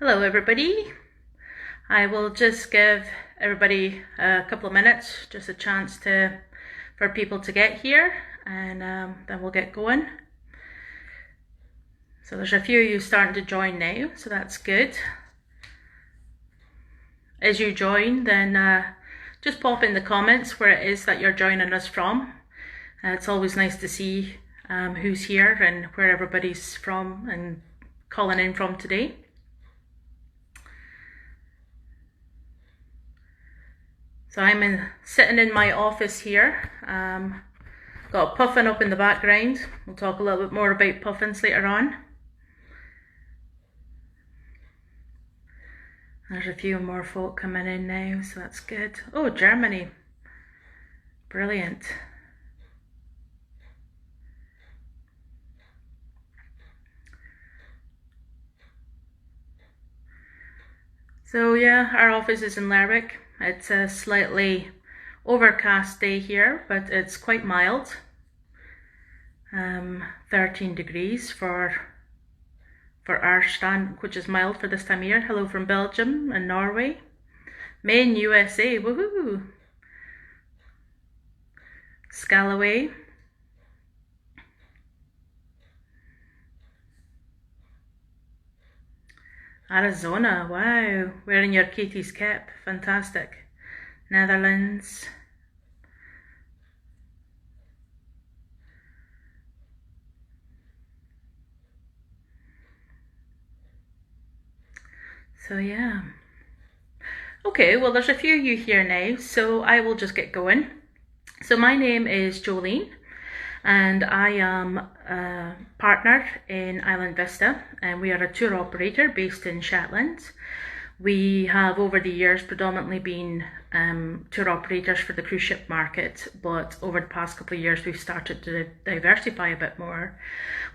Hello everybody. I will just give everybody a couple of minutes, just a chance for people to get here, and then we'll get going. So there's a few of you starting to join now, so that's good. As you join, then just pop in the comments where it is that you're joining us from. It's always nice to see who's here and where everybody's from and calling in from today. So I'm sitting in my office here, got puffin up in the background. We'll talk a little bit more about puffins later on. There's a few more folk coming in now, so that's good. Oh, Germany, brilliant. So yeah, our office is in Lerwick. It's a slightly overcast day here, but it's quite mild. 13 degrees for our stand, which is mild for this time of year. Hello from Belgium and Norway. Maine, USA, woohoo! Scalloway. Arizona, wow, wearing your Katie's cap, fantastic. Netherlands. So yeah. Okay, well there's a few of you here now, so I will just get going. So my name is Jolene, and I am a partner in Island Vista, and we are a tour operator based in Shetland. We have over the years predominantly been tour operators for the cruise ship market, but over the past couple of years we've started to diversify a bit more.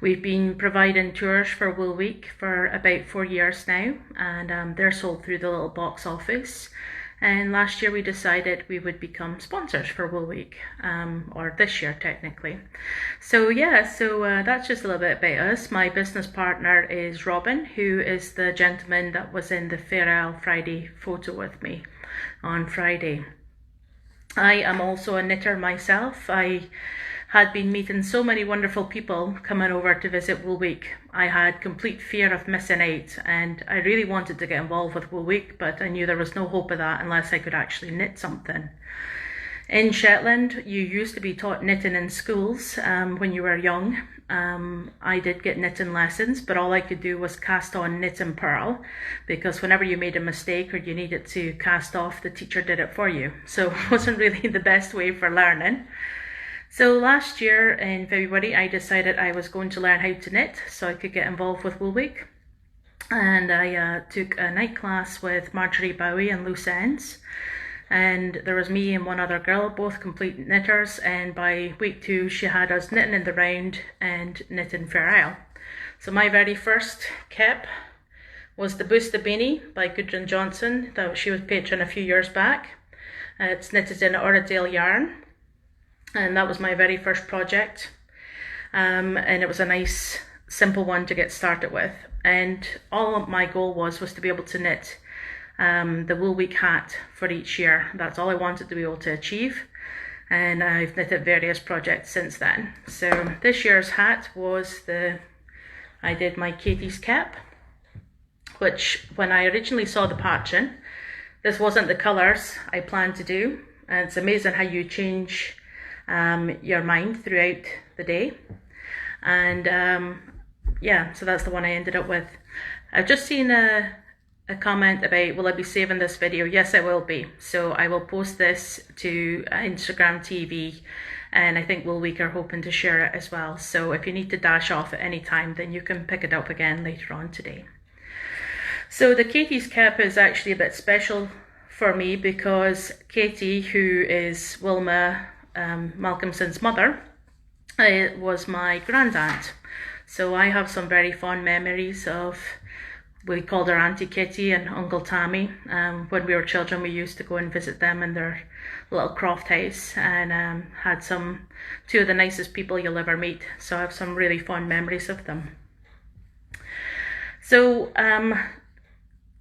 We've been providing tours for Wool Week for about 4 years now, and they're sold through the little box office. And last year we decided we would become sponsors for Wool Week, or this year technically. So yeah, that's just a little bit about us. My business partner is Robin, who is the gentleman that was in the Farewell Friday photo with me on Friday. I am also a knitter myself. I had been meeting so many wonderful people coming over to visit Wool Week. I had complete fear of missing out, and I really wanted to get involved with Wool Week, but I knew there was no hope of that unless I could actually knit something. In Shetland, you used to be taught knitting in schools when you were young. I did get knitting lessons, but all I could do was cast on, knit and purl, because whenever you made a mistake or you needed to cast off, the teacher did it for you. So it wasn't really the best way for learning. So last year in February, I decided I was going to learn how to knit so I could get involved with Wool Week. And I took a night class with Marjorie Bowie and Loose Ends. And there was me and one other girl, both complete knitters. And by week 2, she had us knitting in the round and knitting Farewell. So my very first kep was the Booster Beanie by Gudrun Johnson. She was patron a few years back. It's knitted in Oradale yarn. And that was my very first project, and it was a nice simple one to get started with, and all my goal was to be able to knit the Wool Week hat for each year. That's all I wanted to be able to achieve, and I've knitted various projects since then. So this year's hat was I did my Katie's cap, which when I originally saw the pattern, this wasn't the colours I planned to do, and it's amazing how you change your mind throughout the day. And yeah, so that's the one I ended up with. I've just seen a comment about, will I be saving this video? Yes, I will be. So I will post this to Instagram TV, and I think Wool Week are hoping to share it as well. So if you need to dash off at any time, then you can pick it up again later on today. So the Katie's cap is actually a bit special for me because Katie, who is Wilma Malcolmson's mother, was my grandaunt. So I have some very fond memories of, we called her Auntie Kitty and Uncle Tammy. When we were children, we used to go and visit them in their little croft house, and had two of the nicest people you'll ever meet. So I have some really fond memories of them. So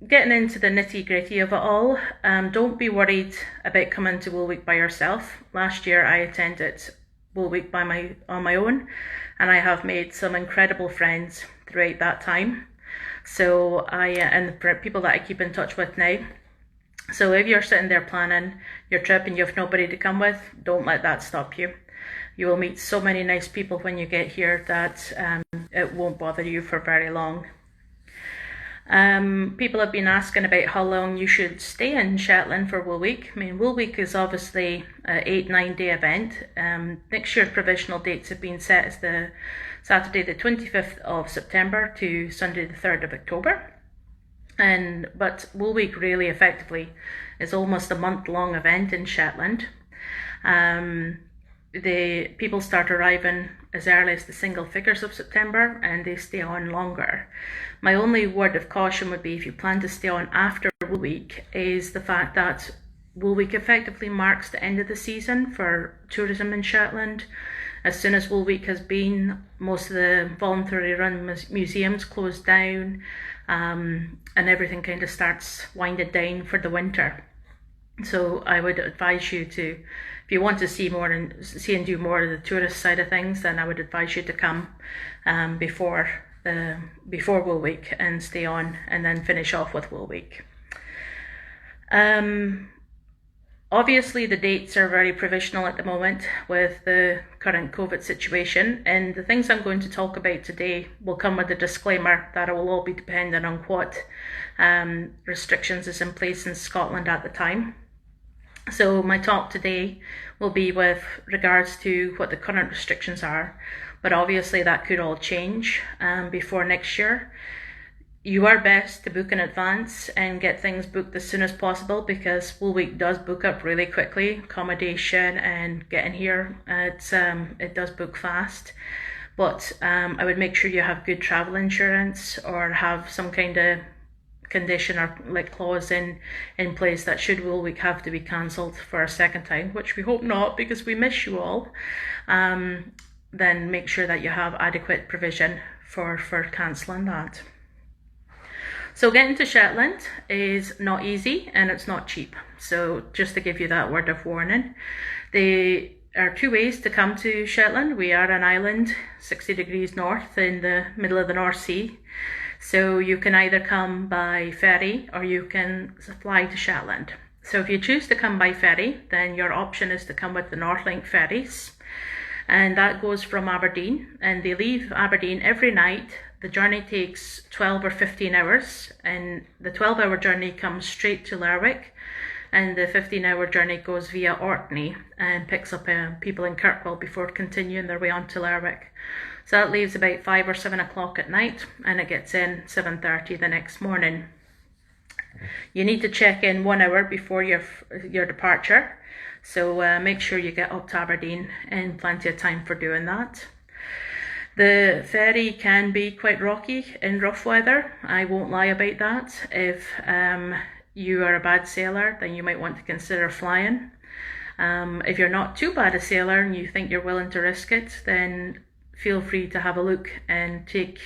getting into the nitty-gritty of it all, don't be worried about coming to Wool Week by yourself. Last year I attended Wool Week on my own, and I have made some incredible friends throughout that time. So and people that I keep in touch with now. So if you're sitting there planning your trip and you have nobody to come with, don't let that stop you. You will meet so many nice people when you get here that it won't bother you for very long. People have been asking about how long you should stay in Shetland for Wool Week. I mean, Wool Week is obviously an 8-9 day event. Next year's provisional dates have been set as the Saturday the 25th of September to Sunday the 3rd of October. But Wool Week really effectively is almost a month-long event in Shetland. The people start arriving as early as the single figures of September, and they stay on longer. My only word of caution would be, if you plan to stay on after Wool Week, is the fact that Wool Week effectively marks the end of the season for tourism in Shetland. As soon as Wool Week has been, most of the voluntary run museums close down, and everything kind of starts winding down for the winter. So I would advise you to, if you want to see and do more of the tourist side of things, then I would advise you to come before Wool Week and stay on, and then finish off with Wool Week. Obviously the dates are very provisional at the moment with the current COVID situation, and the things I'm going to talk about today will come with a disclaimer that it will all be dependent on what restrictions is in place in Scotland at the time. So my talk today will be with regards to what the current restrictions are, but obviously that could all change before next year. You are best to book in advance and get things booked as soon as possible, because Wool Week does book up really quickly. Accommodation and getting here, it does book fast. But I would make sure you have good travel insurance, or have some kind of condition or like clause in place that should Wool Week have to be cancelled for a second time, which we hope not, because we miss you all, then make sure that you have adequate provision for cancelling that. So getting to Shetland is not easy, and it's not cheap. So just to give you that word of warning, there are two ways to come to Shetland. We are an island 60 degrees north in the middle of the North Sea. So you can either come by ferry or you can fly to Shetland. So if you choose to come by ferry, then your option is to come with the Northlink ferries. And that goes from Aberdeen, and they leave Aberdeen every night. The journey takes 12 or 15 hours, and the 12-hour journey comes straight to Lerwick, and the 15-hour journey goes via Orkney and picks up people in Kirkwall before continuing their way on to Lerwick. So that leaves about 5 or 7 o'clock at night, and it gets in 7:30 the next morning. You need to check in 1 hour before your departure, so make sure you get up to Aberdeen in plenty of time for doing that. The ferry can be quite rocky in rough weather. I won't lie about that. If you are a bad sailor, then you might want to consider flying. If you're not too bad a sailor and you think you're willing to risk it, then feel free to have a look and take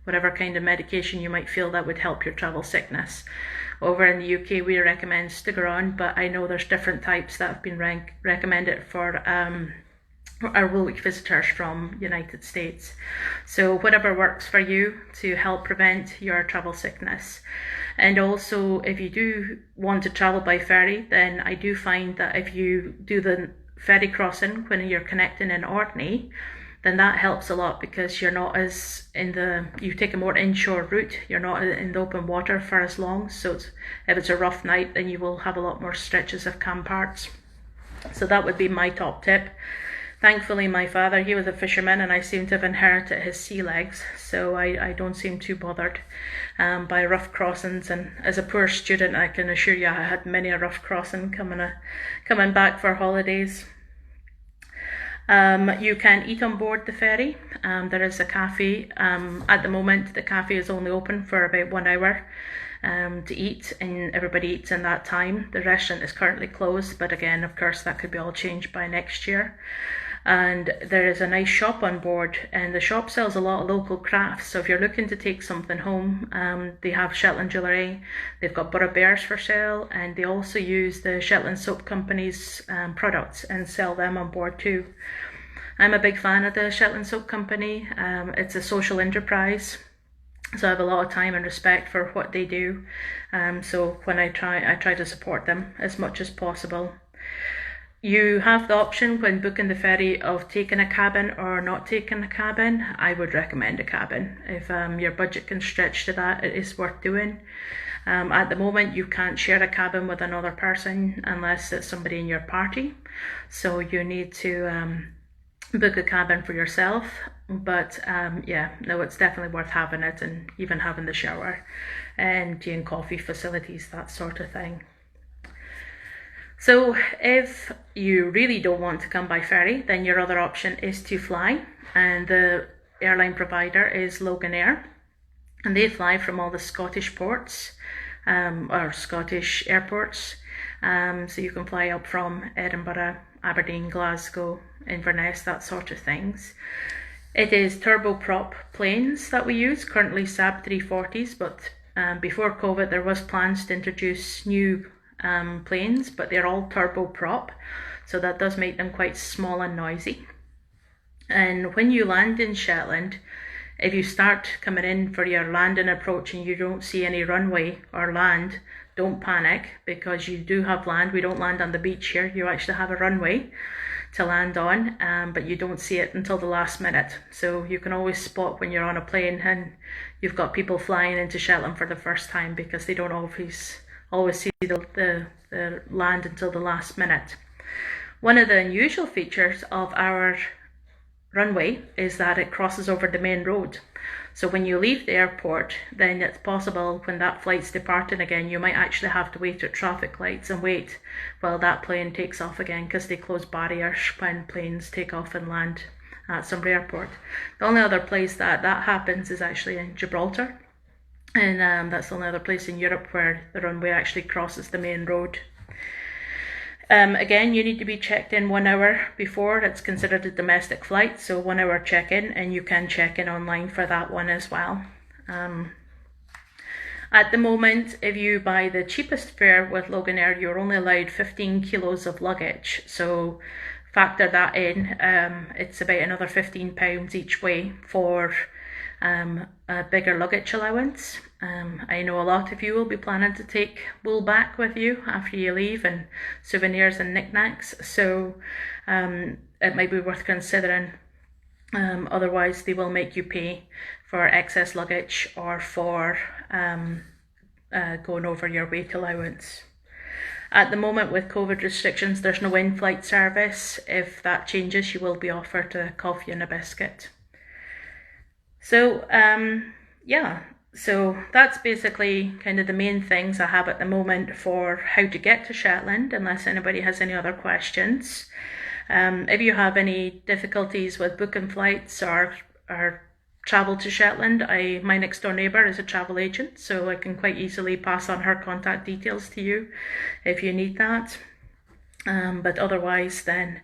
whatever kind of medication you might feel that would help your travel sickness. Over in the UK, we recommend Stiggeron, but I know there's different types that have been recommended for our Wool Week visitors from United States. So whatever works for you to help prevent your travel sickness. And also, if you do want to travel by ferry, then I do find that if you do the ferry crossing when you're connecting in Orkney, then that helps a lot, because you're not as you take a more inshore route, you're not in the open water for as long. So if it's a rough night, then you will have a lot more stretches of camp parts. So that would be my top tip. Thankfully, my father, he was a fisherman, and I seem to have inherited his sea legs, so I don't seem too bothered by rough crossings. And as a poor student, I can assure you I had many a rough crossing coming back for holidays. You can eat on board the ferry. There is a cafe. At the moment, the cafe is only open for about 1 hour to eat, and everybody eats in that time. The restaurant is currently closed, but again, of course, that could be all changed by next year. And there is a nice shop on board, and the shop sells a lot of local crafts. So if you're looking to take something home, they have Shetland jewellery, they've got Burra Bears for sale, and they also use the Shetland Soap Company's products and sell them on board too. I'm a big fan of the Shetland Soap Company. It's a social enterprise, so I have a lot of time and respect for what they do. So when I try to support them as much as possible. You have the option when booking the ferry of taking a cabin or not taking a cabin. I would recommend a cabin. If your budget can stretch to that, it is worth doing. At the moment, you can't share a cabin with another person unless it's somebody in your party. So you need to book a cabin for yourself. But yeah, no, it's definitely worth having it, and even having the shower and tea and coffee facilities, that sort of thing. So if you really don't want to come by ferry, then your other option is to fly, and the airline provider is Loganair, and they fly from all the Scottish ports or Scottish airports. So you can fly up from Edinburgh, Aberdeen, Glasgow, Inverness, that sort of things. It is turboprop planes that we use, currently Saab 340s, but before COVID there was plans to introduce new planes, but they're all turboprop, so that does make them quite small and noisy. And when you land in Shetland, if you start coming in for your landing approach and you don't see any runway or land, don't panic, because you do have land. We don't land on the beach here. You actually have a runway to land on, but you don't see it until the last minute. So you can always spot when you're on a plane and you've got people flying into Shetland for the first time, because they don't always see the land until the last minute. One of the unusual features of our runway is that it crosses over the main road. So when you leave the airport, then it's possible when that flight's departing again, you might actually have to wait at traffic lights and wait while that plane takes off again, because they close barriers when planes take off and land at some airport. The only other place that happens is actually in Gibraltar. And that's the only other place in Europe where the runway actually crosses the main road. Again, you need to be checked in 1 hour before. It's considered a domestic flight, so 1 hour check-in, and you can check in online for that one as well. At the moment, if you buy the cheapest fare with Loganair, you're only allowed 15 kilos of luggage, so factor that in. It's about another £15 each way for a bigger luggage allowance. I know a lot of you will be planning to take wool back with you after you leave, and souvenirs and knickknacks, so it might be worth considering. Otherwise they will make you pay for excess luggage or for going over your weight allowance. At the moment, with COVID restrictions, there's no in-flight service. If that changes, you will be offered a coffee and a biscuit. So yeah, so that's basically kind of the main things I have at the moment for how to get to Shetland, unless anybody has any other questions. If you have any difficulties with booking flights or travel to Shetland, my next door neighbour is a travel agent, so I can quite easily pass on her contact details to you if you need that. But otherwise then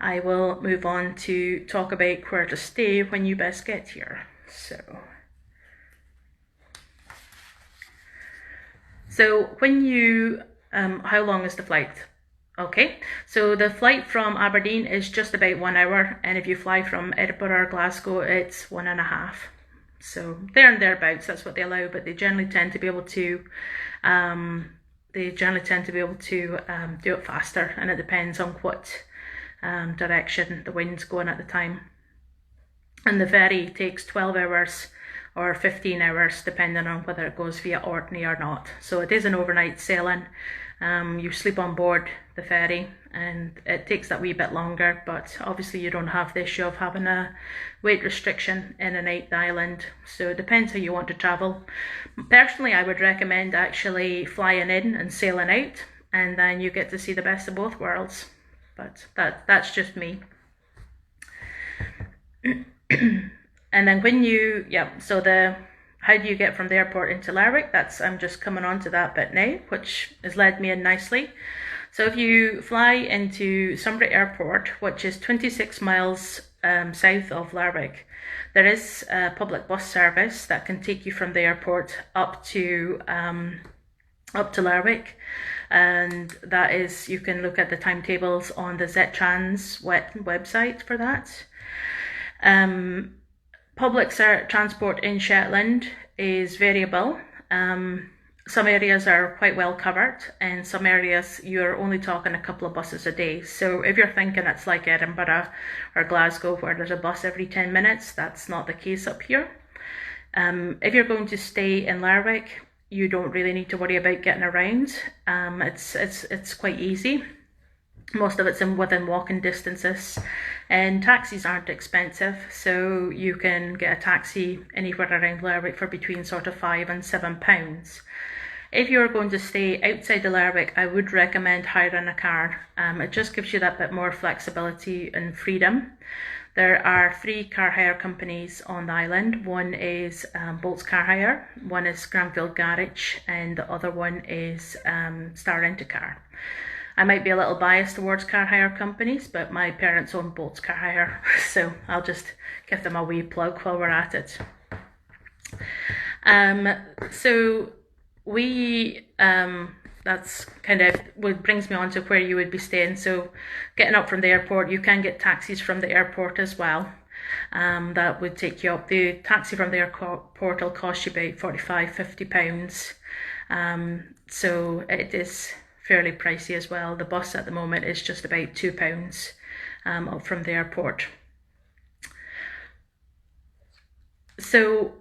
I will move on to talk about where to stay when you best get here. So when you, how long is the flight? Okay, so the flight from Aberdeen is just about 1 hour, and if you fly from Edinburgh or Glasgow, it's 1.5. So there and thereabouts, that's what they allow, but they generally tend to be able to do it faster, and it depends on what direction the wind's going at the time. And the ferry takes 12 hours or 15 hours depending on whether it goes via Orkney or not. So it is an overnight sailing. You sleep on board the ferry, and it takes that wee bit longer, but obviously you don't have the issue of having a weight restriction in an 8th island, so it depends how you want to travel. Personally, I would recommend actually flying in and sailing out, and then you get to see the best of both worlds, but that's just me. And then when you, how do you get from the airport into Lerwick? I'm just coming on to that bit now, which has led me in nicely. So if you fly into Sunbury Airport, which is 26 miles south of Lerwick, there is a public bus service that can take you from the airport up to Lerwick, and that is, you can look at the timetables on the ZTrans website for that. Public transport in Shetland is variable. Some areas are quite well covered, and some areas you're only talking a couple of buses a day. So if you're thinking it's like Edinburgh or Glasgow where there's a bus every 10 minutes, that's not the case up here. If you're going to stay in Lerwick, you don't really need to worry about getting around. It's quite easy. Most of it's within walking distances, and taxis aren't expensive, so you can get a taxi anywhere around Lerwick for between sort of £5 and £7. If you're going to stay outside of Lerwick, I would recommend hiring a car. It just gives you that bit more flexibility and freedom. There are 3 car hire companies on the island. One is Bolt's Car Hire, one is Granfield Garage, and the other one is Star Rent-A-Car. I might be a little biased towards car hire companies, but my parents own Bolt's Car Hire, so I'll just give them a wee plug while we're at it. So we, that's kind of what brings me on to where you would be staying. So getting up from the airport, you can get taxis from the airport as well. That would take you up. The taxi from the airport will cost you about £45–50. So it is fairly pricey as well. The bus at the moment is just about £2 up from the airport. So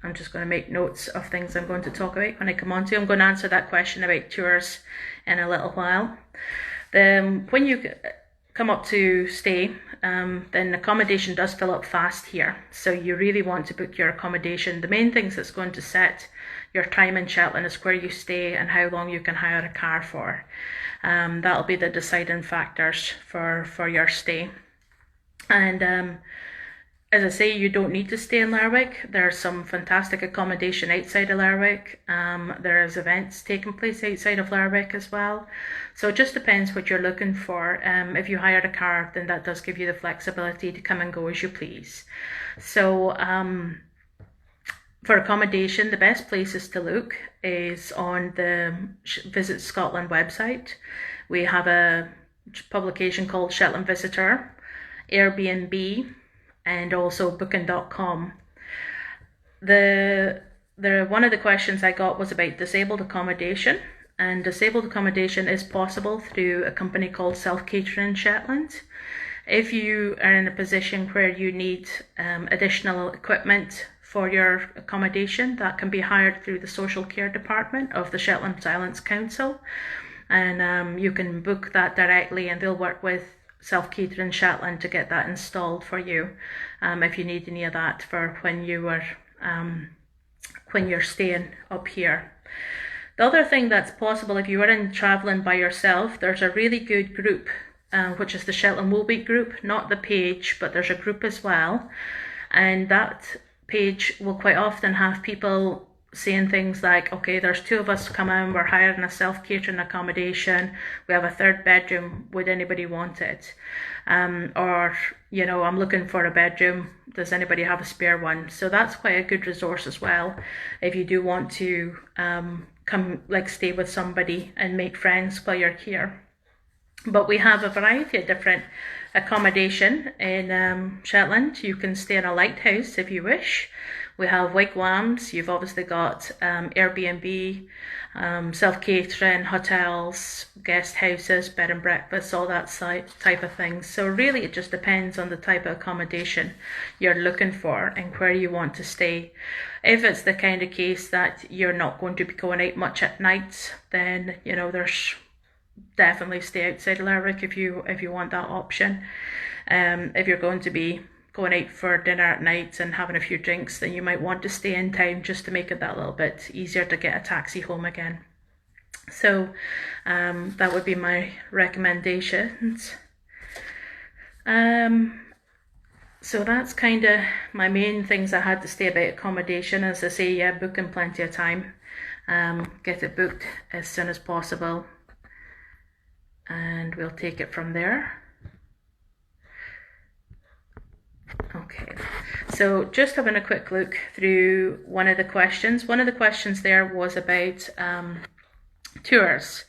I'm just going to make notes of things I'm going to talk about when I come on to. I'm going to answer that question about tours in a little while. When you come up to stay, then accommodation does fill up fast here. So you really want to book your accommodation. The main things that's going to set your time in Shetland is where you stay and how long you can hire a car for. That'll be the deciding factors for your stay. And as I say, you don't need to stay in Lerwick. There's some fantastic accommodation outside of Lerwick. There's events taking place outside of Lerwick as well. So it just depends what you're looking for. If you hired a car, then that does give you the flexibility to come and go as you please. So for accommodation, the best places to look is on the Visit Scotland website. We have a publication called Shetland Visitor, Airbnb, and also booking.com. One of the questions I got was about disabled accommodation, and disabled accommodation is possible through a company called Self Catering Shetland. If you are in a position where you need additional equipment for your accommodation, that can be hired through the social care department of the Shetland Islands Council, and you can book that directly, and they'll work with Self Catering Shetland to get that installed for you if you need any of that for when you're staying up here. The other thing that's possible if you are travelling by yourself, there's a really good group, which is the Shetland Wool group, not the page, but there's a group as well, and that page will quite often have people saying things like, okay, there's 2 of us coming, we're hiring a self-catering accommodation, we have a 3rd bedroom, would anybody want it? Or, you know, I'm looking for a bedroom, does anybody have a spare one? So that's quite a good resource as well, if you do want to come, like, stay with somebody and make friends while you're here. But we have a variety of different accommodation in Shetland. You can stay in a lighthouse if you wish. We have wigwams, you've obviously got Airbnb, self-catering, hotels, guest houses, bed and breakfast, all that type of thing. So really it just depends on the type of accommodation you're looking for and where you want to stay. If it's the kind of case that you're not going to be going out much at night, then, you know, there's definitely stay outside Lerwick if you want that option. If you're going to be going out for dinner at night and having a few drinks, then you might want to stay in town just to make it that little bit easier to get a taxi home again. So that would be my recommendations. So that's kind of my main things I had to say about accommodation. As I say, yeah, booking plenty of time. get it booked as soon as possible, and we'll take it from there. Okay, so just having a quick look through one of the questions. One of the questions there was about tours.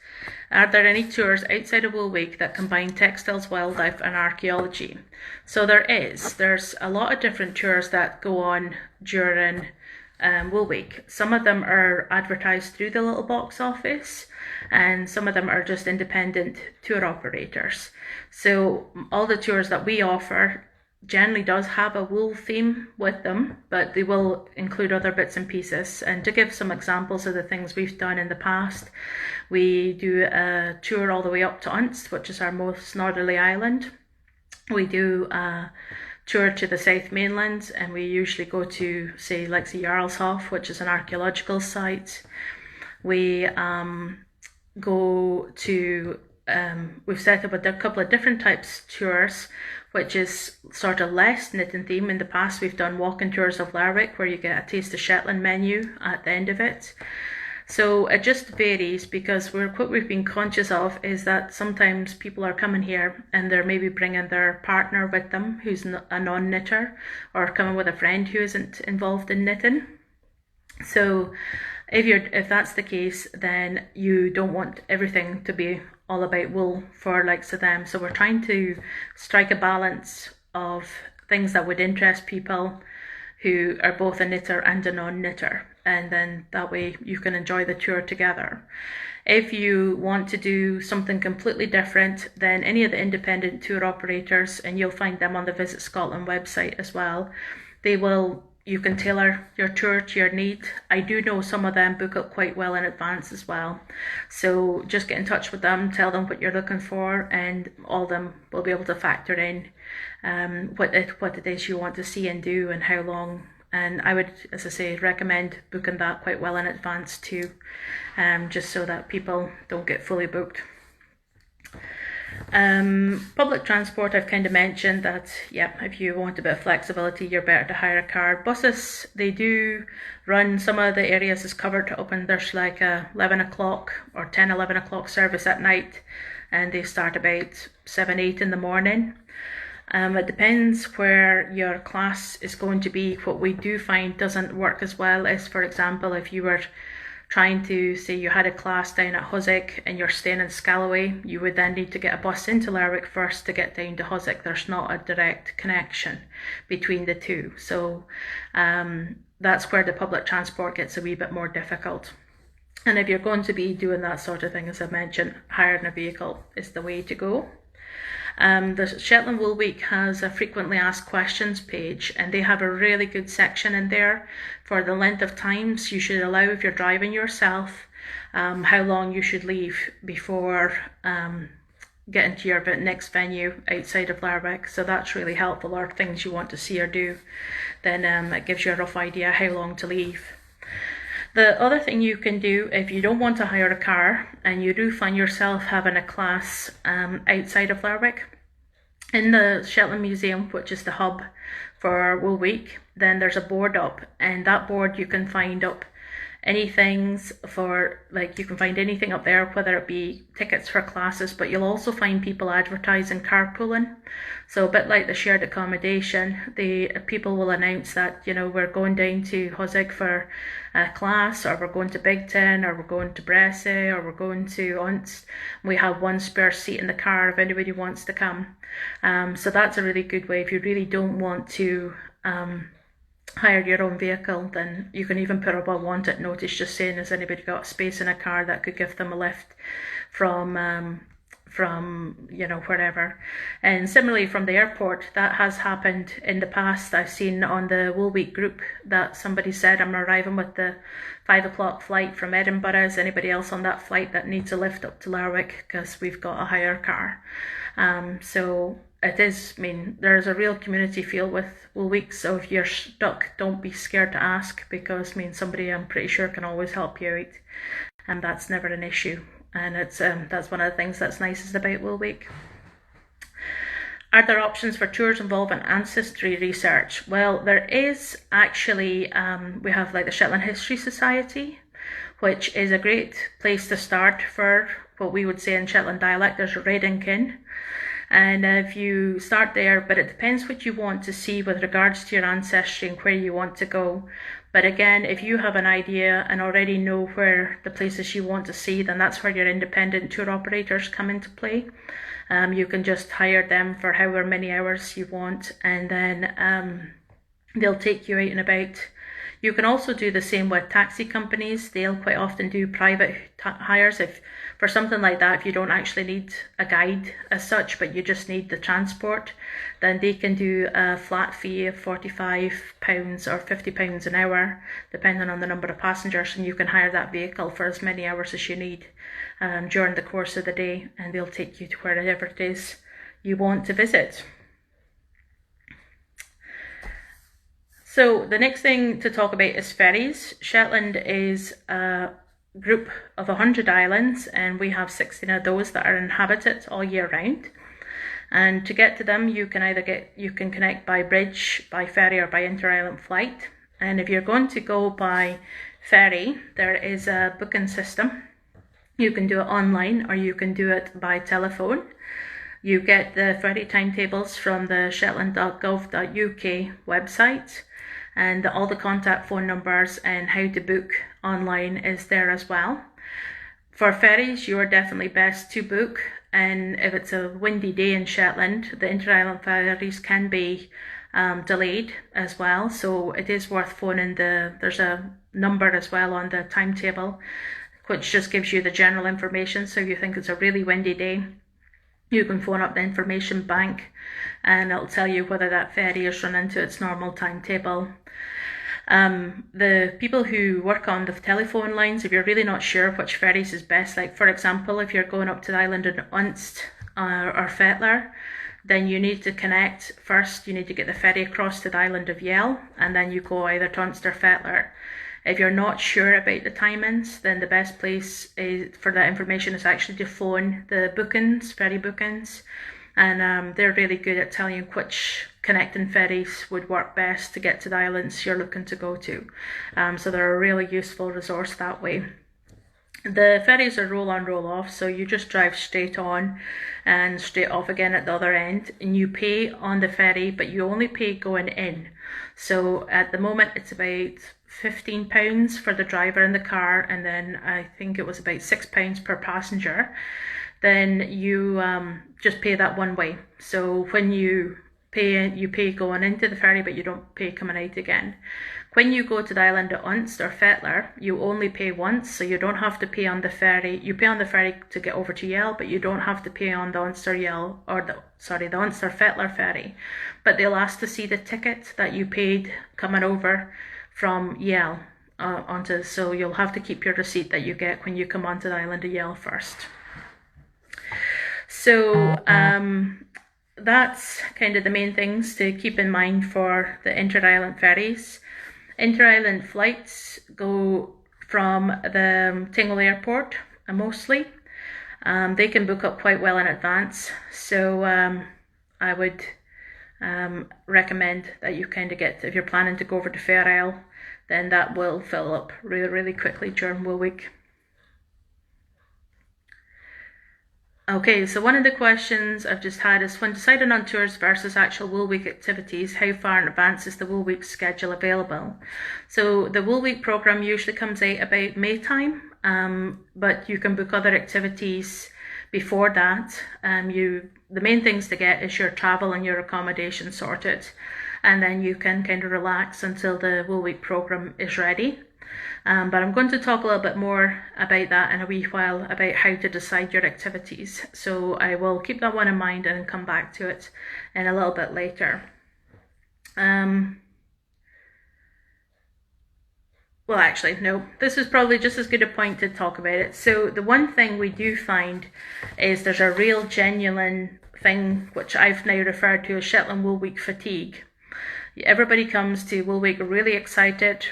Are there any tours outside of Wool Week that combine textiles, wildlife and archaeology? So there's a lot of different tours that go on during Wool Week. Some of them are advertised through the little box office, and some of them are just independent tour operators. So all the tours that we offer generally does have a wool theme with them, but they will include other bits and pieces. And to give some examples of the things we've done in the past, we do a tour all the way up to Unst, which is our most northerly island. We do a tour to the South Mainland, and we usually go to, say, like the Jarlshof, which is an archaeological site. We go to, we've set up a couple of different types of tours, which is sort of less knitting theme. In the past, we've done walking tours of Lerwick, where you get a taste of Shetland menu at the end of it. So it just varies, because what we've been conscious of is that sometimes people are coming here and they're maybe bringing their partner with them who's a non-knitter, or coming with a friend who isn't involved in knitting. So if that's the case, then you don't want everything to be all about wool for likes of them. So we're trying to strike a balance of things that would interest people who are both a knitter and a non-knitter, and then that way you can enjoy the tour together. If you want to do something completely different, then any of the independent tour operators, and you'll find them on the Visit Scotland website as well, you can tailor your tour to your need. I do know some of them book it quite well in advance as well. So just get in touch with them, tell them what you're looking for, and all of them will be able to factor in what it is you want to see and do and how long. And I would, as I say, recommend booking that quite well in advance too, just so that people don't get fully booked. Public transport, I've kind of mentioned that, yeah, if you want a bit of flexibility, you're better to hire a car. Buses, they do run, some of the areas is covered up, and there's like a 11 o'clock or 10, 11 o'clock service at night, and they start about 7, 8 in the morning. It depends where your class is going to be. What we do find doesn't work as well is, for example, if you were trying to, say you had a class down at Huswick and you're staying in Scalloway, you would then need to get a bus into Lerwick first to get down to Huswick. There's not a direct connection between the two. So that's where the public transport gets a wee bit more difficult. And if you're going to be doing that sort of thing, as I mentioned, hiring a vehicle is the way to go. The Shetland Wool Week has a frequently asked questions page, and they have a really good section in there for the length of times you should allow if you're driving yourself, how long you should leave before getting to your next venue outside of Lerwick. So that's really helpful, or things you want to see or do. Then it gives you a rough idea how long to leave. The other thing you can do, if you don't want to hire a car and you do find yourself having a class outside of Lerwick, in the Shetland Museum, which is the hub for Wool Week, then there's a board up, and that board you can find up anything up there, whether it be tickets for classes, but you'll also find people advertising carpooling. So a bit like the shared accommodation, people will announce that, you know, we're going down to Huswick for a class, or we're going to Bigton, or we're going to Bressay, or we're going to Unst. We have one spare seat in the car if anybody wants to come. So that's a really good way if you really don't want to hire your own vehicle. Then you can even put up a wanted notice just saying, has anybody got space in a car that could give them a lift from you know, wherever. And similarly from the airport, that has happened in the past. I've seen on the Wool Week group that somebody said, I'm arriving with the 5 o'clock flight from Edinburgh. Is anybody else on that flight that needs a lift up to Lerwick, because we've got a hire car? So it is, I mean, there's a real community feel with Wool Week, so if you're stuck, don't be scared to ask, because I mean, somebody I'm pretty sure can always help you out, and that's never an issue. And it's that's one of the things that's nicest about Wool Week. Are there options for tours involving ancestry research? Well, there is actually, we have like the Shetland History Society, which is a great place to start for what we would say in Shetland dialect, there's red ink in. And if you start there, but it depends what you want to see with regards to your ancestry and where you want to go. But again, if you have an idea and already know where the places you want to see, then that's where your independent tour operators come into play. You can just hire them for however many hours you want, and then they'll take you out and about. You can also do the same with taxi companies. They'll quite often do private hires. If for something like that, if you don't actually need a guide as such, but you just need the transport, then they can do a flat fee of £45 or £50 an hour, depending on the number of passengers, and you can hire that vehicle for as many hours as you need during the course of the day, and they'll take you to wherever it is you want to visit. So the next thing to talk about is ferries. Shetland is a group of 100 islands, and we have 16 of those that are inhabited all year round. And to get to them, you can connect by bridge, by ferry, or by inter-island flight. And if you're going to go by ferry, there is a booking system. You can do it online, or you can do it by telephone. You get the ferry timetables from the shetland.gov.uk website, and all the contact phone numbers and how to book online is there as well. For ferries, you are definitely best to book, and if it's a windy day in Shetland, the inter-island ferries can be delayed as well, so it is worth phoning there's a number as well on the timetable, which just gives you the general information. So if you think it's a really windy day, you can phone up the information bank and it'll tell you whether that ferry is running to its normal timetable. The people who work on the telephone lines, if you're really not sure which ferries is best, like for example, if you're going up to the island of Unst or Fetlar, then you need to connect first. You need to get the ferry across to the island of Yell, and then you go either to Unst or Fetlar. If you're not sure about the timings, then the best place for that information is actually to phone the bookings, ferry bookings, and they're really good at telling you which connecting ferries would work best to get to the islands you're looking to go to. So they're a really useful resource that way. The ferries are roll on, roll off, so you just drive straight on and straight off again at the other end, and you pay on the ferry, but you only pay going in. So at the moment it's about £15 for the driver in the car, and then I think it was about £6 per passenger. Then you just pay that one way. So when you pay going into the ferry, but you don't pay coming out again. When you go to the island of Unst or Fetlar, you only pay once, so you don't have to pay on the ferry. You pay on the ferry to get over to Yell, but you don't have to pay on the Unst or Yell, or the Unst or Fetlar ferry. But they'll ask to see the ticket that you paid coming over from Yell onto, so you'll have to keep your receipt that you get when you come onto the island of Yell first. So that's kind of the main things to keep in mind for the inter-island ferries. Inter-island flights go from the Tingle Airport mostly. They can book up quite well in advance, so I would recommend that you kind of get, if you're planning to go over to Fair Isle, then that will fill up really, really quickly during Wool Week. Okay, so one of the questions I've just had is, when deciding on tours versus actual Wool Week activities, how far in advance is the Wool Week schedule available? So the Wool Week programme usually comes out about May time, but you can book other activities before that. The main things to get is your travel and your accommodation sorted, and then you can kind of relax until the Wool Week programme is ready. But I'm going to talk a little bit more about that in a wee while, about how to decide your activities. So I will keep that one in mind and come back to it in a little bit later. Well, actually, no, this is probably just as good a point to talk about it. So the one thing we do find is there's a real genuine thing, which I've now referred to as Shetland Wool Week fatigue. Everybody comes to Wool Week really excited,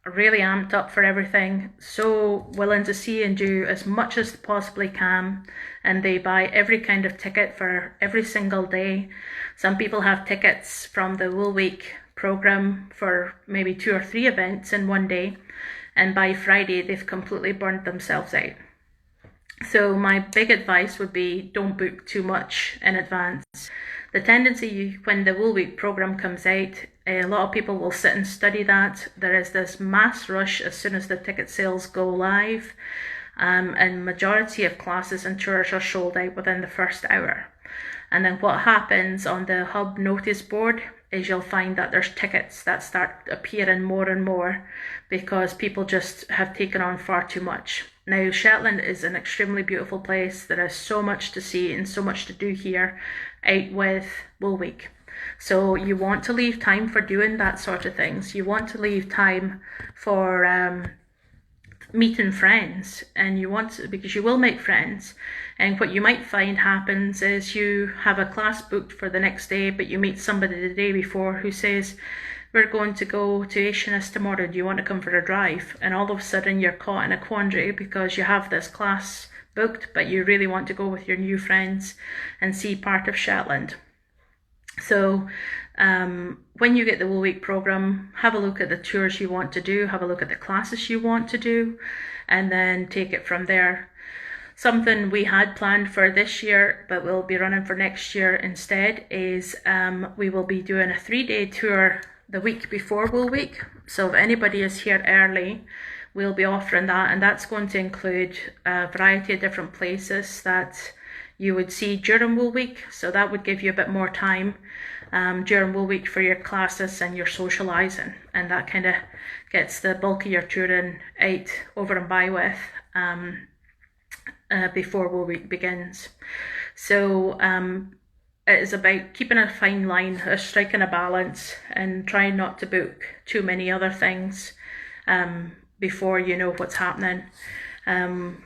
really amped up for everything, so willing to see and do as much as they possibly can, and they buy every kind of ticket for every single day. Some people have tickets from the Wool Week programme for maybe 2 or 3 events in one day, and by Friday they've completely burnt themselves out. So my big advice would be don't book too much in advance. The tendency when the Wool Week program comes out, a lot of people will sit and study that. There is this mass rush as soon as the ticket sales go live, and majority of classes and tours are sold out within the first hour. And then what happens on the hub notice board is you'll find that there's tickets that start appearing more and more because people just have taken on far too much. Now, Shetland is an extremely beautiful place. There is so much to see and so much to do here out with Wool Week. So you want to leave time for doing that sort of things. You want to leave time for meeting friends, and you want to, because you will make friends. And what you might find happens is you have a class booked for the next day, but you meet somebody the day before who says, we're going to go to Aishoness tomorrow, do you want to come for a drive? And all of a sudden you're caught in a quandary because you have this class booked, but you really want to go with your new friends and see part of Shetland. So when you get the Wool Week program, have a look at the tours you want to do, have a look at the classes you want to do, and then take it from there. Something we had planned for this year, but we'll be running for next year instead, is we will be doing a 3-day tour the week before Wool Week. So if anybody is here early, we'll be offering that, and that's going to include a variety of different places that you would see during Wool Week. So that would give you a bit more time during Wool Week for your classes and your socialising, and that kind of gets the bulk of your touring out over and by with before Wool Week begins. So it is about keeping a fine line, striking a balance, and trying not to book too many other things before you know what's happening.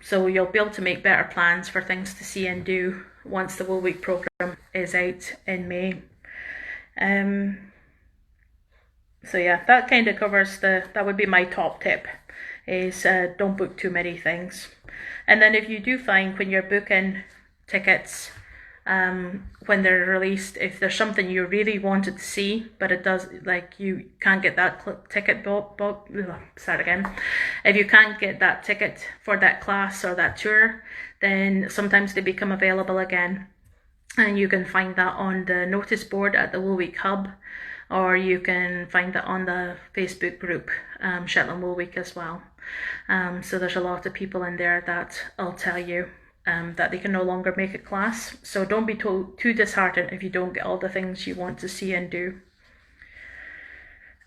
So you'll be able to make better plans for things to see and do once the Wool Week program is out in May. So yeah, that kind of covers that would be my top tip, is don't book too many things. And then if you do find when you're booking tickets, when they're released, if there's something you really wanted to see, but it does, like, you can't get that ticket if you can't get that ticket for that class or that tour, then sometimes they become available again, and you can find that on the notice board at the Wool Week Hub, or you can find that on the Facebook group, Shetland Wool Week as well. So there's a lot of people in there that will tell you that they can no longer make a class. So don't be too disheartened if you don't get all the things you want to see and do.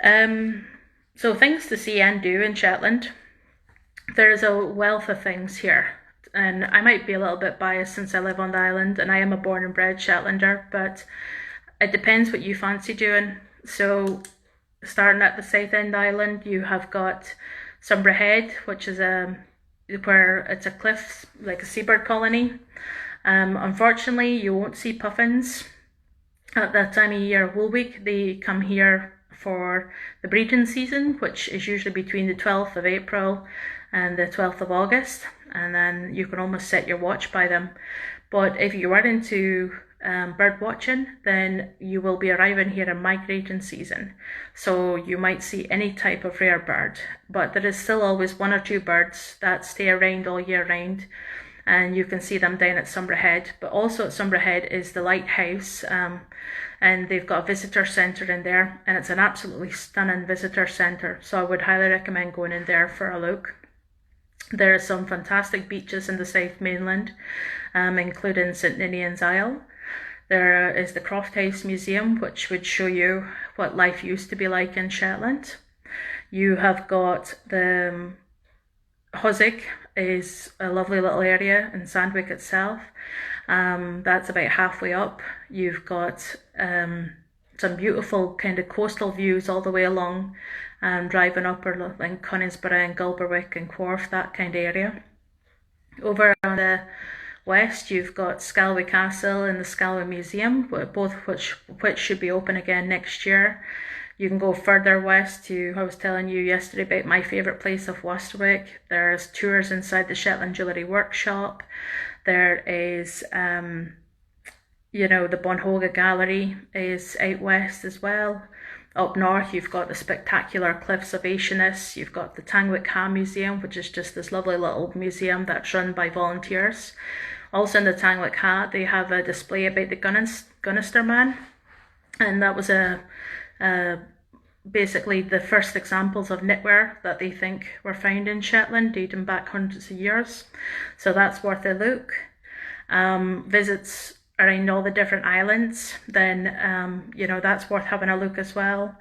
So things to see and do in Shetland. There's a wealth of things here. And I might be a little bit biased since I live on the island and I am a born and bred Shetlander, but it depends what you fancy doing. So starting at the South End Island, you have got Sombra Head, which is where it's a cliff, like a seabird colony. Unfortunately, you won't see puffins at that time of year. Wool Week, they come here for the breeding season, which is usually between the 12th of April and the 12th of August, and then you can almost set your watch by them. But if you are into bird watching, then you will be arriving here in migrating season, so you might see any type of rare bird, but there is still always one or two birds that stay around all year round, and you can see them down at Sombra Head. But also at Sombra Head is the lighthouse, and they've got a visitor centre in there, and it's an absolutely stunning visitor centre, so I would highly recommend going in there for a look. There are some fantastic beaches in the South Mainland, including St Ninian's Isle. There is the Croft House Museum, which would show you what life used to be like in Shetland. You have got the Hossick, is a lovely little area in Sandwick itself. That's about halfway up. You've got some beautiful kind of coastal views all the way along, driving up like Conisborough and Gulberwick and Corfe, that kind of area. Over on the west, you've got Scalway Castle and the Scalway Museum, both which should be open again next year. You can go further west to, I was telling you yesterday about my favourite place of Westwick. There's tours inside the Shetland Jewellery Workshop. There is, the Bonhoga Gallery is out west as well. Up north, you've got the spectacular Cliffs of Aeschines. You've got the Tangwick Ha Museum, which is just this lovely little museum that's run by volunteers. Also in the Tangwick Ha, they have a display about the Gunnister Man, and that was basically the first examples of knitwear that they think were found in Shetland, dating back hundreds of years. So that's worth a look. Visits around all the different islands, then that's worth having a look as well.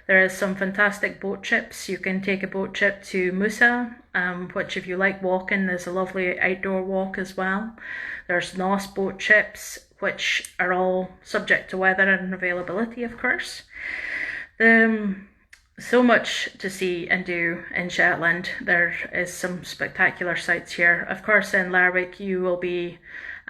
There is some fantastic boat trips. You can take a boat trip to Musa, which if you like walking, there's a lovely outdoor walk as well. There's Nos boat trips, which are all subject to weather and availability, of course. So much to see and do in Shetland. There is some spectacular sights here. Of course, in Lerwick, you will be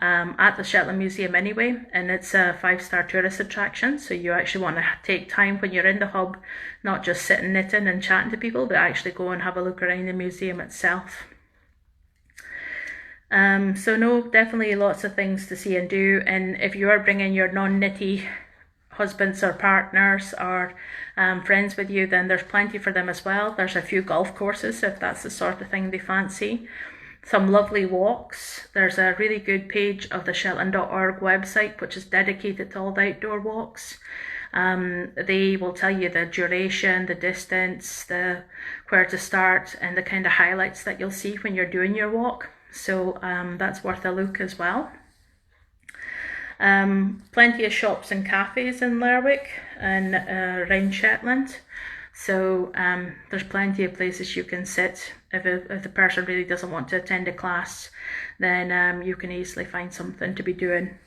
at the Shetland Museum anyway, and it's a 5-star tourist attraction, so you actually want to take time when you're in the hub, not just sitting knitting and chatting to people, but actually go and have a look around the museum itself. So no, definitely lots of things to see and do, and if you are bringing your non-knitty husbands or partners or friends with you, then there's plenty for them as well. There's a few golf courses if that's the sort of thing they fancy. Some lovely walks. There's a really good page of the Shetland.org website which is dedicated to all the outdoor walks. They will tell you the duration, the distance, where to start, and the kind of highlights that you'll see when you're doing your walk. So that's worth a look as well. Plenty of shops and cafes in Lerwick and around Shetland. So there's plenty of places you can sit. If the person really doesn't want to attend a class, then you can easily find something to be doing.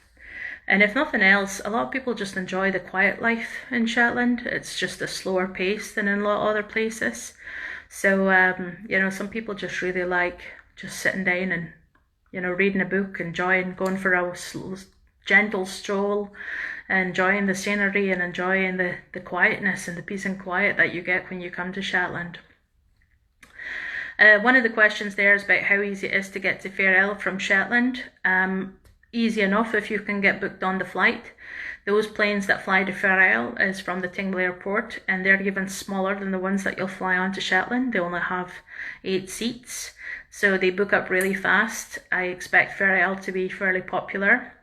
And if nothing else, a lot of people just enjoy the quiet life in Shetland. It's just a slower pace than in a lot of other places. So, some people just really like just sitting down and, reading a book, enjoying going for a gentle stroll, enjoying the scenery and enjoying the quietness and the peace and quiet that you get when you come to Shetland. One of the questions there is about how easy it is to get to Fair Isle from Shetland. Easy enough if you can get booked on the flight. Those planes that fly to Fair Isle is from the Tingle Airport, and they're even smaller than the ones that you'll fly on to Shetland. They only have 8 seats, so they book up really fast. I expect Fair Isle to be fairly popular.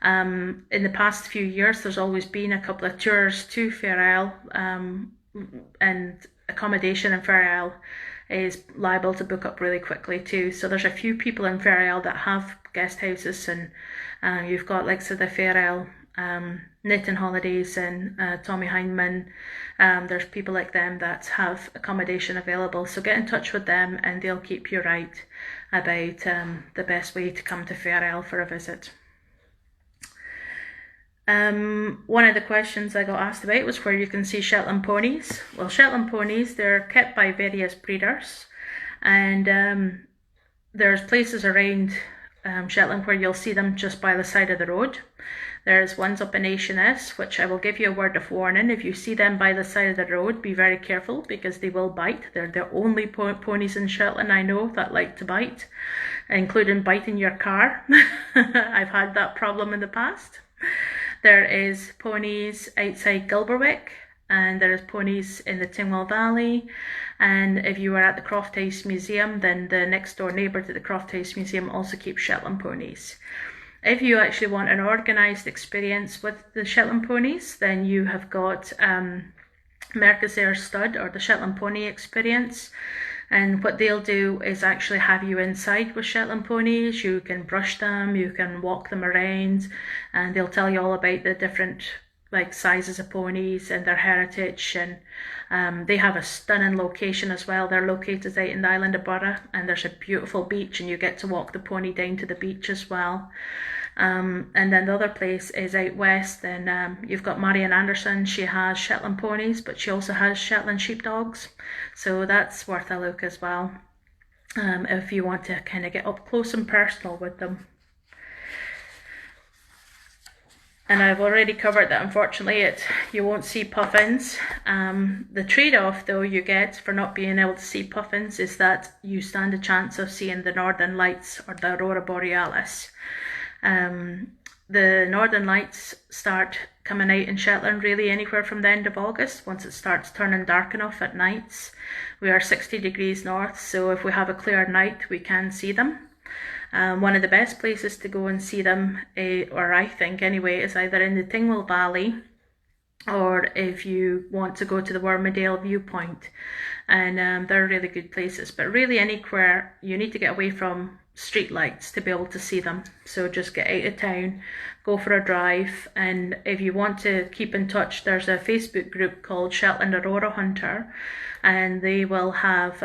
In the past few years, there's always been a couple of tours to Fair Isle, and accommodation in Fair Isle is liable to book up really quickly too. So there's a few people in Fair Isle that have guest houses, and you've got like the Fair Isle Knitting Holidays and Tommy Hindman. There's people like them that have accommodation available, so get in touch with them and they'll keep you right about the best way to come to Fair Isle for a visit. One of the questions I got asked about was where you can see Shetland ponies. Well, Shetland ponies, they're kept by various breeders, and there's places around Shetland where you'll see them just by the side of the road. There's ones up in Aeschines, which I will give you a word of warning. If you see them by the side of the road, be very careful because they will bite. They're the only ponies in Shetland I know that like to bite, including biting your car. I've had that problem in the past. There is ponies outside Gilberwick, and there is ponies in the Tynwell Valley. And if you are at the Croft House Museum, then the next door neighbour to the Croft House Museum also keeps Shetland ponies. If you actually want an organised experience with the Shetland ponies, then you have got Mercosur Stud, or the Shetland Pony Experience. And what they'll do is actually have you inside with Shetland ponies. You can brush them, you can walk them around, and they'll tell you all about the different sizes of ponies and their heritage. And they have a stunning location as well. They're located out in the island of Burra, and there's a beautiful beach, and you get to walk the pony down to the beach as well. And then the other place is out west, and you've got Marian Anderson. She has Shetland ponies, but she also has Shetland sheepdogs, so that's worth a look as well, if you want to kind of get up close and personal with them. And I've already covered that unfortunately you won't see puffins. The trade-off though you get for not being able to see puffins is that you stand a chance of seeing the Northern Lights or the Aurora Borealis. the Northern Lights start coming out in Shetland really anywhere from the end of August, once it starts turning dark enough at nights. We are 60 degrees north, so if we have a clear night, we can see them. One of the best places to go and see them, or I think anyway, is either in the Tingwell Valley, or if you want to go to the Wormadale viewpoint. And they're really good places, but really anywhere you need to get away from street lights to be able to see them. So just get out of town, go for a drive, and if you want to keep in touch, there's a Facebook group called Shetland Aurora Hunter, and they will have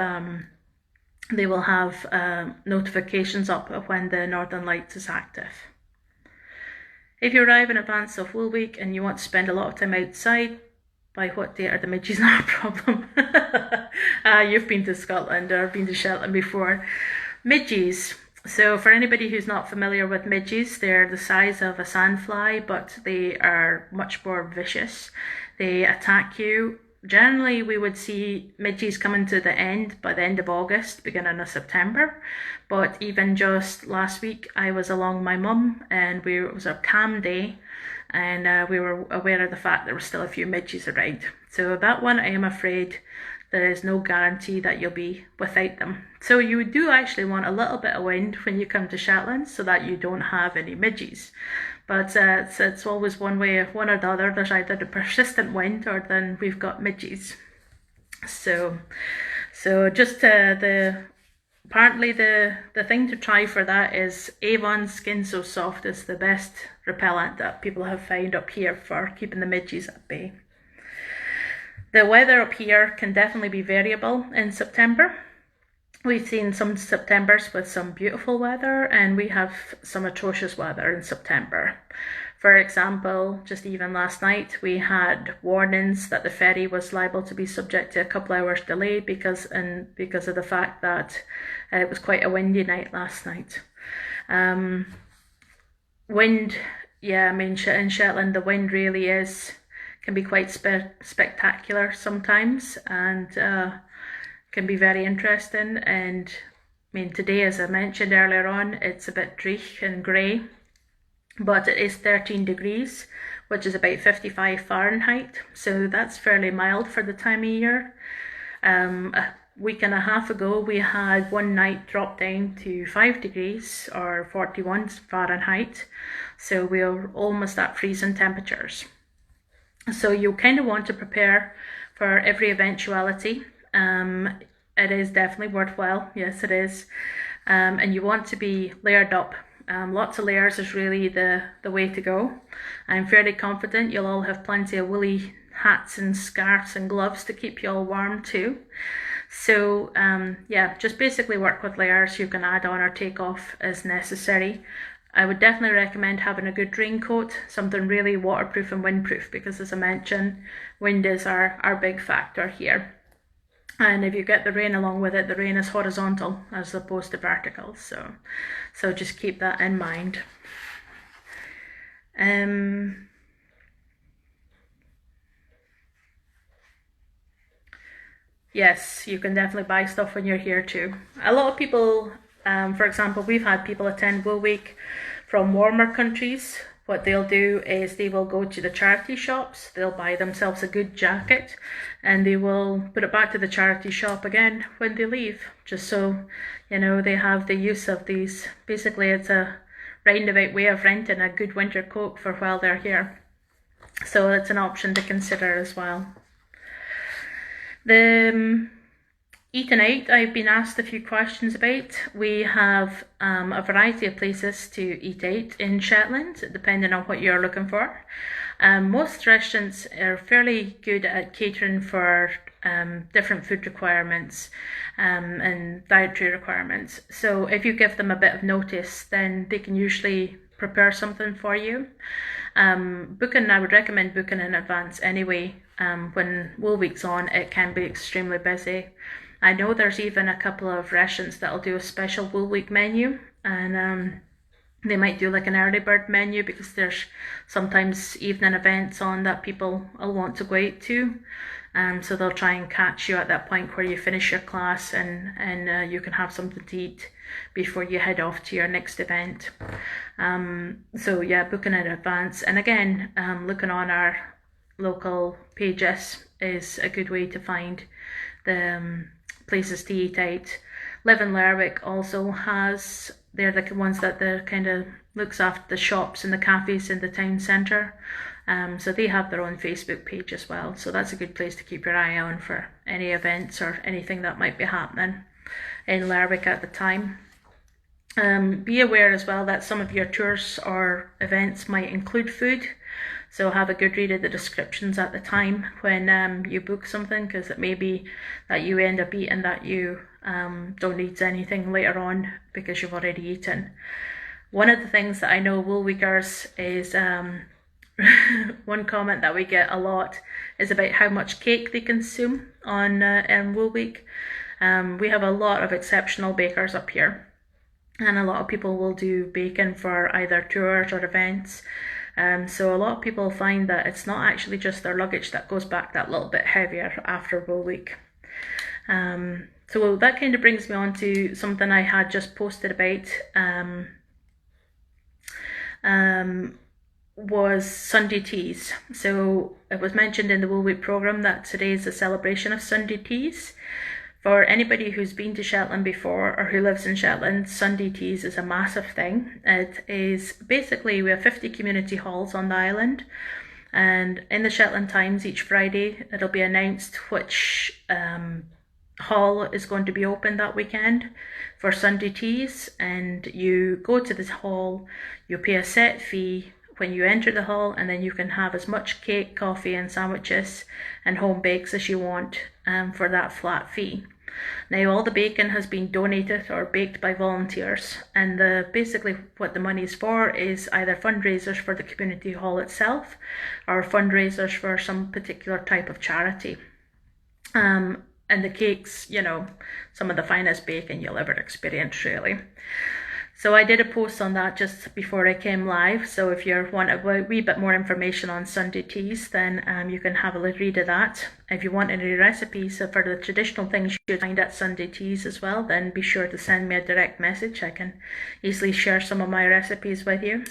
notifications up of when the Northern Lights is active. If you arrive in advance of Wool Week and you want to spend a lot of time outside, by what date are the midges not a problem? You've been to Scotland or been to Shetland before. Midges. So for anybody who's not familiar with midges, they're the size of a sandfly, but they are much more vicious. They attack you. Generally, we would see midges coming to the end by the end of August, beginning of September. But even just last week, I was along with my mum, and it was a calm day, and we were aware of the fact there were still a few midges around. So that one, I am afraid, there is no guarantee that you'll be without them. So you do actually want a little bit of wind when you come to Shetland so that you don't have any midges. But it's always one way, one or the other. There's either the persistent wind or then we've got midges. So just apparently the thing to try for that is Avon Skin So Soft is the best repellent that people have found up here for keeping the midges at bay. The weather up here can definitely be variable in September. We've seen some Septembers with some beautiful weather, and we have some atrocious weather in September. For example, just even last night, we had warnings that the ferry was liable to be subject to a couple hours delay because of the fact that it was quite a windy night last night. Wind, yeah, I mean, in Shetland, the wind really can be quite spectacular sometimes, and can be very interesting. And I mean, today, as I mentioned earlier on, it's a bit dreich and grey, but it is 13 degrees, which is about 55 Fahrenheit, so that's fairly mild for the time of year. A week and a half ago, we had one night drop down to 5 degrees or 41 Fahrenheit, so we're almost at freezing temperatures. So you kind of want to prepare for every eventuality. It is definitely worthwhile, yes it is, and you want to be layered up. Lots of layers is really the way to go. I'm fairly confident you'll all have plenty of woolly hats and scarves and gloves to keep you all warm too. So yeah, just basically work with layers. You can add on or take off as necessary. I would definitely recommend having a good raincoat, something really waterproof and windproof, because as I mentioned, wind is our big factor here. And if you get the rain along with it, the rain is horizontal as opposed to vertical. So just keep that in mind. Yes, you can definitely buy stuff when you're here too. A lot of people, for example, we've had people attend Wool Week from warmer countries. What they'll do is they will go to the charity shops, they'll buy themselves a good jacket, and they will put it back to the charity shop again when they leave, just so, you know, they have the use of these. Basically, it's a roundabout way of renting a good winter coat for while they're here. So it's an option to consider as well. The eating out, I've been asked a few questions about. We have a variety of places to eat out in Shetland, depending on what you're looking for. Most restaurants are fairly good at catering for different food requirements and dietary requirements. So if you give them a bit of notice, then they can usually prepare something for you. I would recommend booking in advance anyway. When Wool Week's on, it can be extremely busy. I know there's even a couple of restaurants that'll do a special Wool Week menu, and They might do like an early bird menu because there's sometimes evening events on that people will want to go out to. So they'll try and catch you at that point where you finish your class and you can have something to eat before you head off to your next event. So yeah, booking in advance. And again, looking on our local pages is a good way to find the places to eat out. Live in Lerwick also has, they're the ones that the kind of looks after the shops and the cafes in the town centre. So they have their own Facebook page as well. So that's a good place to keep your eye on for any events or anything that might be happening in Lerwick at the time. Be aware as well that some of your tours or events might include food. So have a good read of the descriptions at the time when you book something, because it may be that you end up eating that you don't eat anything later on because you've already eaten. One of the things that I know Wool Weekers is one comment that we get a lot is about how much cake they consume on Wool Week. We have a lot of exceptional bakers up here, and a lot of people will do baking for either tours or events. So a lot of people find that it's not actually just their luggage that goes back that little bit heavier after Wool Week. So that kind of brings me on to something I had just posted about, was Sunday teas. So it was mentioned in the Wool Week programme that today is a celebration of Sunday teas. For anybody who's been to Shetland before or who lives in Shetland, Sunday teas is a massive thing. It is basically, we have 50 community halls on the island, and in the Shetland Times each Friday it'll be announced which hall is going to be open that weekend for Sunday teas, and you go to this hall, you pay a set fee when you enter the hall, and then you can have as much cake, coffee and sandwiches and home bakes as you want for that flat fee. Now all the bacon has been donated or baked by volunteers, and basically what the money is for is either fundraisers for the community hall itself or fundraisers for some particular type of charity. And the cakes, you know, some of the finest bacon you'll ever experience, really. So I did a post on that just before I came live. So if you want a wee bit more information on Sunday teas, then you can have a read of that. If you want any recipes for the traditional things you find at Sunday teas as well, then be sure to send me a direct message. I can easily share some of my recipes with you.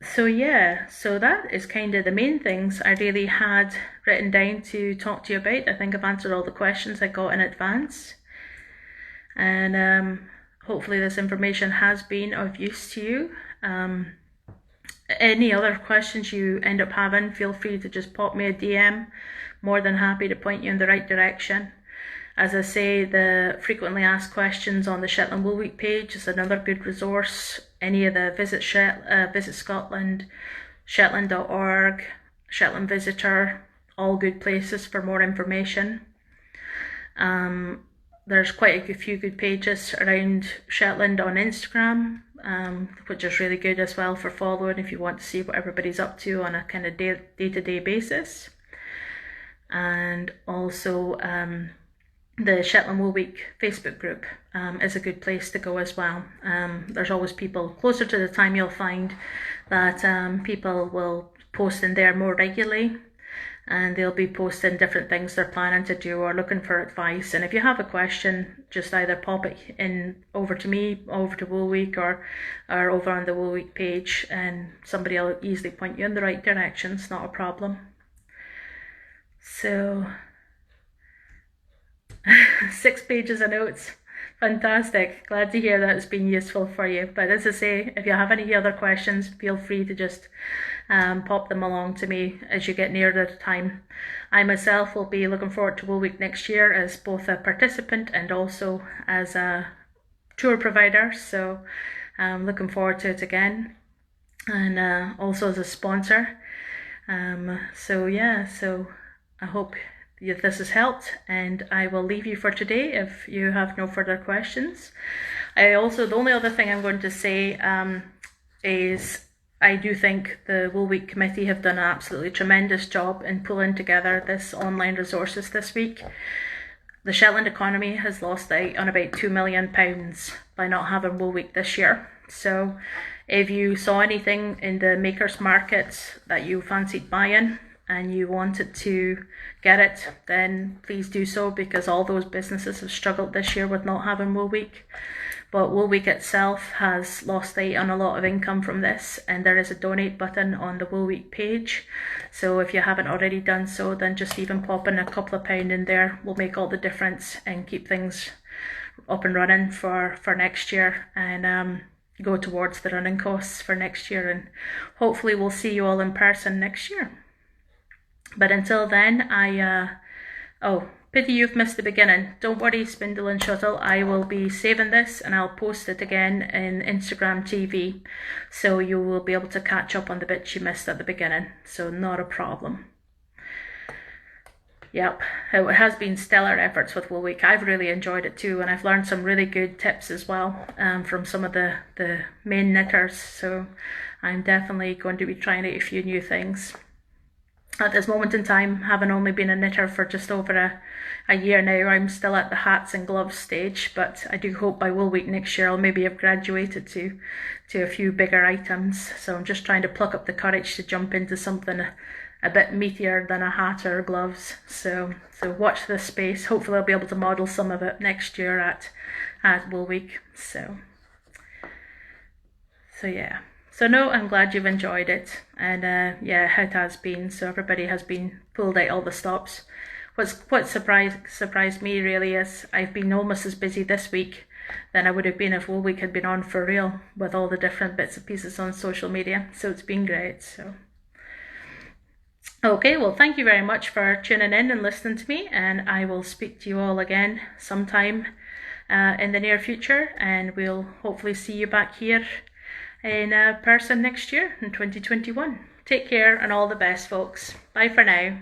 So yeah, so that is kind of the main things I really had written down to talk to you about. I think I've answered all the questions I got in advance. And hopefully this information has been of use to you. Any other questions you end up having, feel free to just pop me a DM. More than happy to point you in the right direction. As I say, the frequently asked questions on the Shetland Wool Week page is another good resource. Any of the Visit Scotland, Shetland.org, Shetland Visitor, all good places for more information. There's quite a few good pages around Shetland on Instagram, which is really good as well for following if you want to see what everybody's up to on a kind of day-to-day basis. And also the Shetland Wool Week Facebook group is a good place to go as well. There's always people, closer to the time you'll find that people will post in there more regularly, and they'll be posting different things they're planning to do or looking for advice. And if you have a question, just either pop it in over to me, over to Wool Week, or over on the Wool Week page, and somebody will easily point you in the right direction. It's not a problem. So 6 pages of notes. Fantastic. Glad to hear that it's been useful for you. But as I say, if you have any other questions, feel free to just pop them along to me as you get nearer the time. I myself will be looking forward to Wool Week next year as both a participant and also as a tour provider. So I'm looking forward to it again, and also as a sponsor. So yeah, so I hope this has helped, and I will leave you for today if you have no further questions. The only other thing I'm going to say is I do think the Wool Week committee have done an absolutely tremendous job in pulling together this online resources this week. the Shetland economy has lost out on about £2 million by not having Wool Week this year. So if you saw anything in the makers market that you fancied buying and you wanted to get it, then please do so, because all those businesses have struggled this year with not having Wool Week. But Wool Week itself has lost out on a lot of income from this, and there is a donate button on the Wool Week page. So if you haven't already done so, then just even popping a couple of pound in there will make all the difference and keep things up and running for next year, and go towards the running costs for next year. And hopefully we'll see you all in person next year. But until then, pity you've missed the beginning. Don't worry, Spindle and Shuttle, I will be saving this and I'll post it again in Instagram TV, so you will be able to catch up on the bits you missed at the beginning, so not a problem. Yep, it has been stellar efforts with Wool Week. I've really enjoyed it too, and I've learned some really good tips as well from some of the main knitters, so I'm definitely going to be trying out a few new things. At this moment in time, having only been a knitter for just over a year now, I'm still at the hats and gloves stage, but I do hope by Wool Week next year I'll maybe have graduated to a few bigger items. So I'm just trying to pluck up the courage to jump into something a bit meatier than a hat or gloves. So watch this space. Hopefully I'll be able to model some of it next year at Wool Week. So yeah. So no, I'm glad you've enjoyed it, and yeah, it has been. So everybody has been pulled out all the stops. What surprised me really is I've been almost as busy this week than I would have been if Wool Week had been on for real, with all the different bits and pieces on social media. So it's been great. So okay, well, thank you very much for tuning in and listening to me, and I will speak to you all again sometime in the near future, and we'll hopefully see you back here in person next year in 2021. Take care and all the best, folks. Bye for now.